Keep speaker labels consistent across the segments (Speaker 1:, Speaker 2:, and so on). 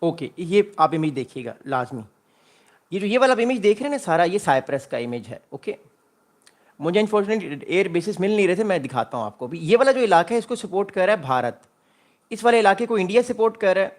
Speaker 1: Okay, ये आप image देखिएगा लाजमी। ये जो ये वाला इमेज देख रहे हैं ना सारा, ये साइप्रस का इमेज है। ओके, मुझे अनफॉर्चुनेटली एयर बेसिस मिल नहीं रहे थे, मैं दिखाता हूँ आपको भी। ये वाला जो इलाका है इसको सपोर्ट कर रहा है भारत, इस वाले इलाके को इंडिया सपोर्ट कर रहा है,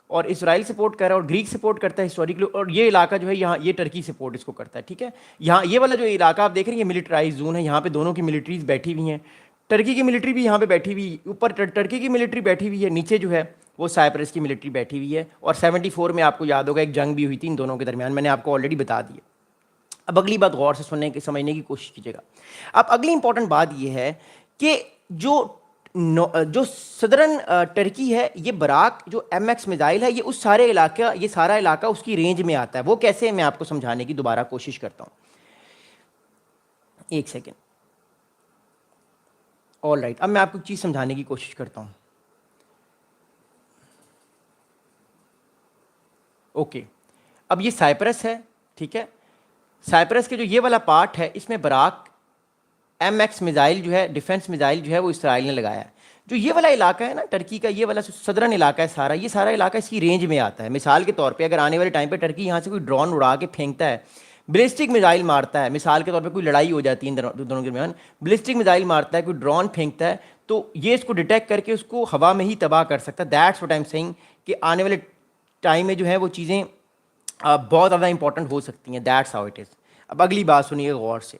Speaker 1: और इसराइल सपोर्ट कर रहा है, और ग्रीक सपोर्ट करता है हिस्टोरिकली, और ये इलाका जो है यहाँ ये टर्की सपोर्ट इसको करता है। ठीक है, यहाँ ये वाला जो इलाका आप देख रहे हैं ये मिलिटराइज जोन है, यहाँ पे दोनों की मिलिट्रीज बैठी हुई हैं, टर्की की मिलिट्री भी यहाँ पे बैठी हुई, ऊपर टर्की की मिलिट्री बैठी हुई है, नीचे जो है वो साइप्रस की मिलिट्री बैठी हुई है। और 74 में आपको याद होगा एक जंग भी हुई थी इन दोनों के दरमियान, मैंने आपको ऑलरेडी बता दिया। अब अगली बात गौर से सुनने की समझने की कोशिश कीजिएगा। अब अगली इंपॉर्टेंट बात यह है कि जो सदरन टर्की है, ये बराक जो MX मिसाइल है, ये उस सारे इलाका, ये सारा इलाका उसकी रेंज में आता है। वो कैसे, मैं आपको समझाने की दोबारा कोशिश करता हूं, एक सेकेंड। ऑल राइट, अब मैं आपको चीज समझाने की कोशिश करता हूं। ओके, अब ये साइप्रस है, ठीक है, साइप्रस के जो ये वाला पार्ट है इसमें बराक MX मिसाइल जो है, डिफेंस मिसाइल जो है वो इसराइल ने लगाया है। जो ये वाला इलाका है ना टर्की का, ये वाला सदरन इलाका है सारा, ये सारा इलाका इसकी रेंज में आता है। मिसाल के तौर पे अगर आने वाले टाइम पे टर्की यहाँ से कोई ड्रोन उड़ा के फेंकता है, बैलिस्टिक मिसाइल मारता है, मिसाल के तौर पे कोई लड़ाई हो जाती है इन दोनों के दरमियान, बैलिस्टिक मिसाइल मारता है, कोई ड्रोन फेंकता है, तो ये इसको डिटेक्ट करके उसको हवा में ही तबाह कर सकता है। That's what I am saying कि आने वाले टाइम में जो है वो चीज़ें बहुत ज़्यादा इंपॉर्टेंट हो सकती हैं। That's how it is. अब अगली बात सुनिए गौर से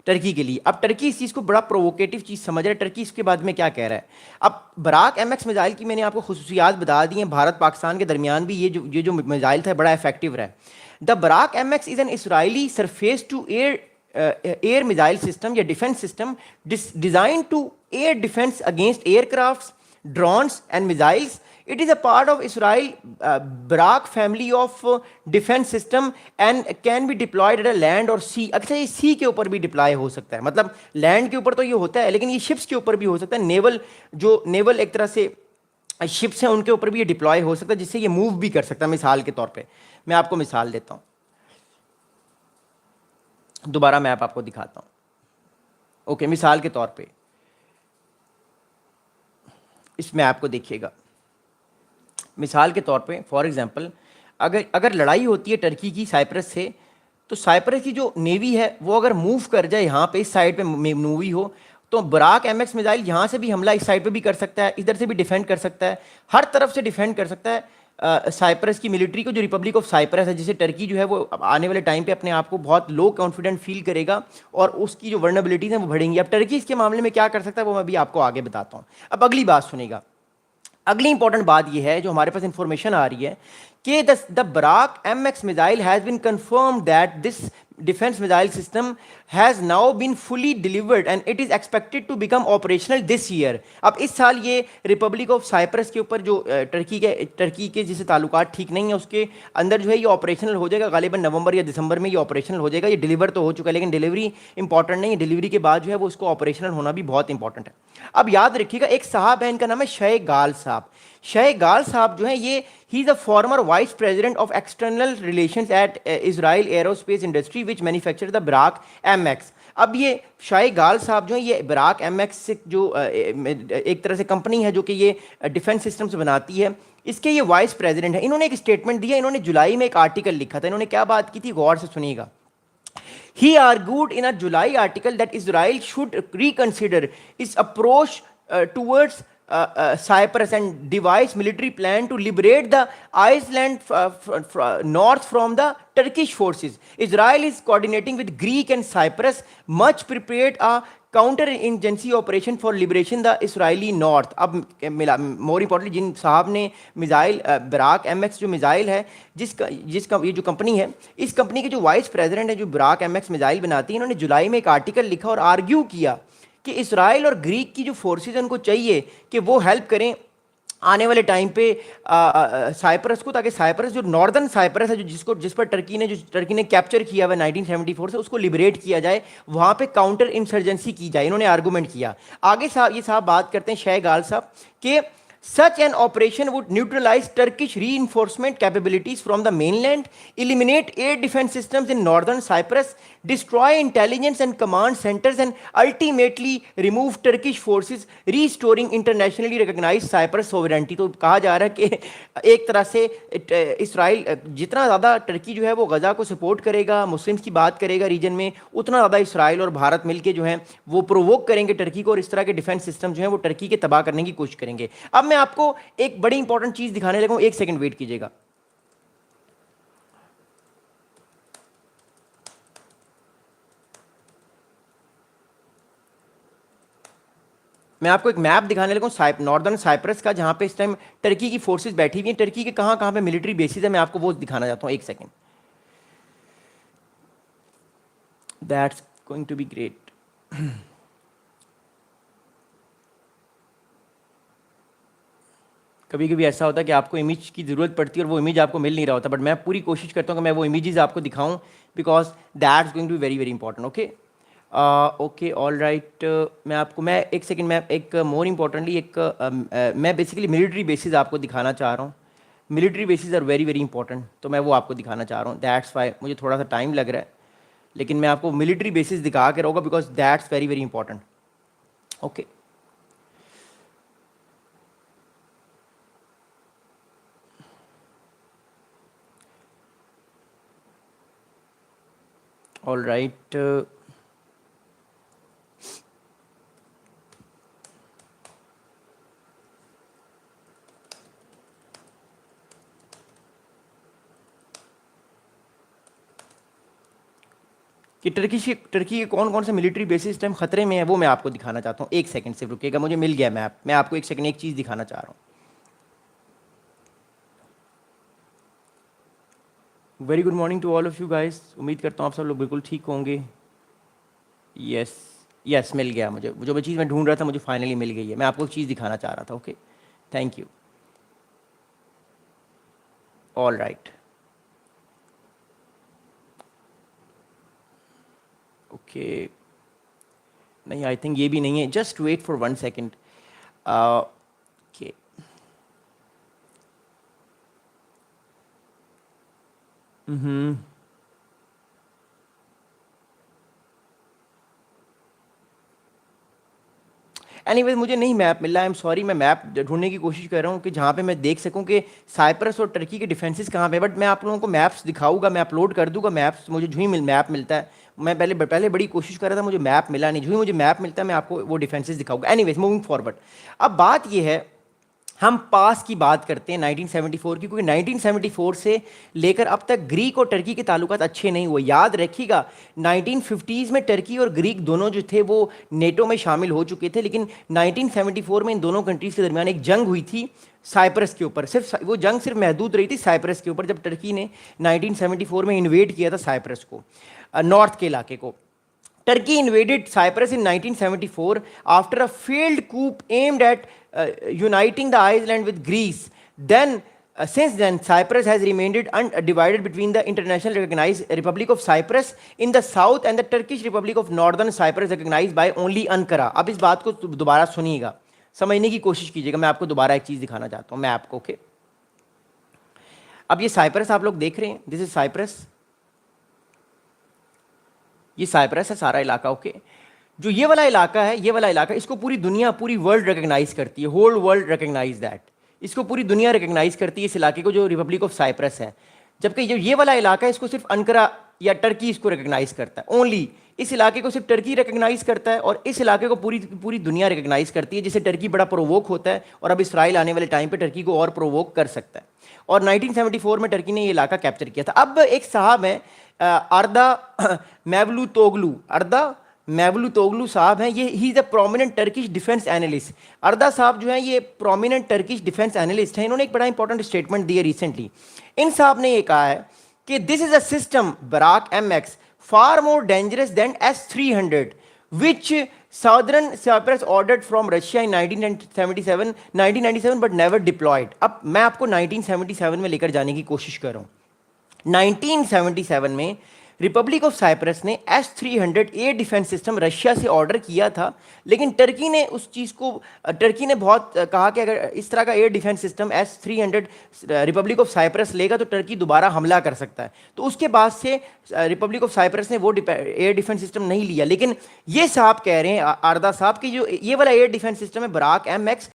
Speaker 1: टर्की के लिए। अब टर्की इस चीज़ को बड़ा प्रोवोकेटिव चीज़ समझ रहा है। टर्की इसके बाद में क्या कह रहा है, अब बराक MX मिसाइल की मैंने आपको खुसूसियात बता दी हैं। भारत पाकिस्तान के दरमियान भी ये जो मिसाइल था बड़ा इफेक्टिव रहा है। The Barak MX is an Israeli surface to air missile system या defence system design to air defence against aircraft, drones and missiles. It is a part of Israel Barak family of defense system and can be deployed at a land or sea. अच्छा, ये सी के ऊपर भी deploy हो सकता है, मतलब land के ऊपर तो ये होता है लेकिन ये शिप्स के ऊपर भी हो सकता है। नेवल एक तरह से शिप्स हैं उनके ऊपर भी ये डिप्लॉय हो सकता है, जिससे ये मूव भी कर सकता है। मिसाल के तौर पे मैं आपको मिसाल देता हूँ, दोबारा मैप आपको दिखाता हूँ। ओके, मिसाल के तौर पे इस मैप को देखिएगा। मिसाल के तौर पे फॉर एग्जांपल अगर लड़ाई होती है टर्की की साइप्रस से, तो साइप्रस की जो नेवी है वो अगर मूव कर जाए यहाँ पे, इस साइड पे मूवी हो, तो बराक MX मिसाइल यहाँ से भी हमला इस साइड पे भी कर सकता है, इधर से भी डिफेंड कर सकता है, हर तरफ से डिफेंड कर सकता है साइप्रस की मिलिट्री को। जो रिपब्लिक ऑफ साइप्रस है, जिसे टर्की जो है वो आने वाले टाइम पे अपने आप को बहुत लो कॉन्फिडेंट फील करेगा और उसकी जो वर्नेबिलिटीज हैं वो बढ़ेंगी। अब टर्की इसके मामले में क्या कर सकता है वो मैं भी आपको आगे बताता हूँ। अब अगली बात सुनेगा। अगली इंपॉर्टेंट बात यह है जो हमारे पास इंफॉर्मेशन आ रही है कि the Barak MX missile has been confirmed that this defence missile system has now been fully delivered and it is expected to become operational this year. अब इस साल ये रिपब्लिक ऑफ साइप्रस के ऊपर जो टर्की के जिसे ताल्लुकात ठीक नहीं है उसके अंदर जो है ये ऑपरेशनल हो जाएगा, गालिबन नवंबर या दिसंबर में ये ऑपरेशनल हो जाएगा। ये डिलीवर तो हो चुका है लेकिन डिलीवरी इंपॉर्टेंट नहीं है, डिलीवरी के बाद जो है वो उसको ऑपरेशनल होना भी बहुत इंपॉर्टेंट है। अब याद रखिएगा, एक साहब है, इनका नाम है शयगाल साहब। शयगाल साहब जो है ये he is a former vice president of external relations at Israel aerospace industry which manufacture the Barak MX। अब ये शयगाल साहब जो है ये बराक MX से जो एक तरह से कंपनी है जो कि ये डिफेंस सिस्टम्स बनाती है, इसके ये वाइस प्रेसिडेंट है। इन्होंने एक स्टेटमेंट दिया, इन्होंने जुलाई में एक आर्टिकल लिखा था। इन्होंने क्या बात की थी, गौर से सुनिएगा। He argued in a July article that Israel should reconsider its approach towards Cyprus and devise military plan to liberate the island north from the Turkish forces. Israel is coordinating with Greek and Cyprus, much prepared a counter-insurgency operation for liberation the Israeli north. अब more importantly जिन साहब ने missile Barack MX जो missile है जिसका ये जो company है, इस कंपनी के जो वाइस प्रेसिडेंट है जो बराक MX मिसाइल बनाती है, इन्होंने जुलाई में एक आर्टिकल लिखा और आर्ग्यू किया कि इसराइल और ग्रीक की जो फोर्सेज उनको चाहिए कि वो हेल्प करें आने वाले टाइम पे साइप्रस को, ताकि साइप्रस जो नॉर्दर्न साइप्रस है जिस पर टर्की ने कैप्चर किया हुआ 1974 से, उसको लिबरेट किया जाए, वहाँ पे काउंटर इंसर्जेंसी की जाए। इन्होंने आर्गूमेंट किया। आगे ये साहब बात करते हैं शयगाल साहब कि such an operation would neutralize Turkish reinforcement capabilities from the mainland, eliminate air defense systems in northern Cyprus, destroy intelligence and command centers and ultimately remove Turkish forces, restoring internationally recognized Cyprus sovereignty. तो कहा जा रहा है कि एक तरह से Israel जितना ज़्यादा टर्की जो है वो गज़ा को सपोर्ट करेगा, मुस्लिम्स की बात करेगा रीजन में, उतना ज़्यादा इसराइल और भारत मिलके जो है वो प्रोवोक करेंगे टर्की को, और इस तरह के डिफेंस सिस्टम जो है वो टर्की के तबाह करने की कोशिश करेंगे. अब मैं आपको एक बड़ी इंपॉर्टेंट चीज़ दिखाने लगा हूँ, एक सेकंड वेट कीजिएगा. मैं आपको एक मैप दिखाने लगा हूँ नॉर्दर्न साइप्रस का, जहाँ पे इस टाइम टर्की की फोर्सेस बैठी हुई हैं. टर्की के कहाँ कहाँ पे मिलिट्री बेसिस है, मैं आपको वो दिखाना चाहता हूँ. एक second. That's going to be great. कभी कभी ऐसा होता है कि आपको इमेज की ज़रूरत पड़ती है और वो इमेज आपको मिल नहीं रहा होता, बट मैं पूरी कोशिश करता हूँ कि मैं वो इमेजेस आपको दिखाऊं, because that's going to be very very important. Okay okay all right. मैं एक सेकंड, मैं एक मोर इम्पॉर्टेंटली मैं बेसिकली मिलिट्री बेसिस आपको दिखाना चाह रहा हूँ. Military bases are very very important, तो मैं वो आपको दिखाना चाह रहा हूँ. दैट्स वाई मुझे थोड़ा सा टाइम लग रहा है, लेकिन मैं आपको मिलिट्री बेसिस दिखा के रहूँगा, because that's very very important. Okay all right. कि टर्की के कौन कौन से मिलिट्री बेसिस टाइम खतरे में है वो मैं आपको दिखाना चाहता हूँ. एक सेकंड सिर्फ रुकिएगा, मुझे मिल गया मैप. मैं आपको एक सेकंड एक चीज़ दिखाना चाह रहा हूँ. Very good morning to all of you guys. उम्मीद करता हूँ आप सब लोग बिल्कुल ठीक होंगे. यस यस, मिल गया मुझे. जो चीज़ मैं ढूंढ रहा था मुझे फाइनली मिल गई है. मैं आपको एक चीज़ दिखाना चाह रहा था. Okay thank you. All right. Okay नहीं, आई थिंक ये भी नहीं है. Just wait for 1 second. Okay anyways मुझे नहीं मैप मिल रहा है. I am sorry. मैं मैप ढूंढने की कोशिश कर रहा हूँ कि जहाँ पे मैं देख सकूँ कि साइप्रस और टर्की के डिफेंसेस कहाँ पे. बट मैं आप लोगों को मैप्स दिखाऊंगा, मैं अपलोड कर दूंगा मैप्स. मुझे जो ही मैप मिलता है, मैं पहले बड़ी कोशिश कर रहा था, मुझे मैप मिला नहीं. जो ही मुझे मैप मिलता है मैं आपको वो डिफेंसेस दिखाऊंगा. Anyways moving forward. अब बात ये है, हम पास की बात करते हैं 1974 की, क्योंकि 1974 से लेकर अब तक ग्रीक और टर्की के ताल्लुकात अच्छे नहीं हुए. याद रखिएगा 1950s में टर्की और ग्रीक दोनों जो थे वो नेटो में शामिल हो चुके थे, लेकिन 1974 में इन दोनों कंट्रीज़ के दरमियान एक जंग हुई थी साइप्रस के ऊपर. वो जंग सिर्फ महदूद रही थी साइप्रस के ऊपर, जब टर्की ने 1974 में इन्वेड किया था साइप्रस को, नॉर्थ के इलाके को. Turkey invaded Cyprus in 1974 after a failed coup aimed at uniting the island with Greece. Since then, Cyprus has remained undivided between the internationally recognized Republic of Cyprus in the south and the Turkish Republic of Northern Cyprus recognized by only Ankara. अब इस बात को दोबारा सुनिएगा, समझने की कोशिश कीजिएगा. मैं आपको दोबारा एक चीज़ दिखाना चाहता हूँ. मैं आपको ओके अब ये साइप्रस आप लोग देख रहे हैं, दिस इज साइप्रस. ये साइप्रस है सारा इलाका. ओके जो ये वाला इलाका है, ये वाला इलाका, इसको पूरी दुनिया, पूरी वर्ल्ड रिकग्नाइज करती है. Whole world recognise that. इसको पूरी दुनिया रिकग्नाइज करती है इस इलाके को, जो रिपब्लिक ऑफ साइप्रस है. जबकि जो ये वाला इलाका है इसको सिर्फ अंकारा या टर्की इसको रिकग्नाइज करता है. ओनली इस इलाके को सिर्फ टर्की रिकग्नाइज करता है, और इस इलाके को पूरी दुनिया रिकग्नाइज करती है, जिससे टर्की बड़ा प्रोवोक होता है. और अब इसराइल आने वाले टाइम पे टर्की को और प्रोवोक कर सकता है. और 1974 में टर्की ने ये इलाका कैप्चर किया था. अब एक साहब हैं अर्दा मैवलू तोगलू साहब हैं. ये he is a prominent Turkish defence analyst. Arda साहब जो हैं ये प्रोमिनेंट टर्किश डिफेंस एनालिस्ट हैं. इन्होंने एक बड़ा इंपॉर्टेंट स्टेटमेंट दी है रिसेंटली. इन साहब ने ये कहा है कि this is a system Barak MX far more dangerous than S-300 which Southern Cyprus ordered from Russia in 1997 but never deployed. अब मैं आपको 1977 में लेकर जाने की कोशिश कर रहा हूँ. 1977 में ریپبلک آف سائپرس نے S-300 air defence system Russia سے آرڈر کیا تھا، لیکن ٹرکی نے اس چیز کو ٹرکی نے بہت کہا کہ اگر اس طرح کا air defence system S-300 republic of Cyprus لے گا تو ٹرکی دوبارہ حملہ کر سکتا ہے. تو اس کے بعد سے ریپبلک آف سائپرس نے وہ ایئر ڈیفنس سسٹم نہیں لیا. لیکن یہ صاحب کہہ رہے ہیں، آردہ صاحب، کہ جو یہ والا ایئر ڈیفنس سسٹم ہے براک M-X،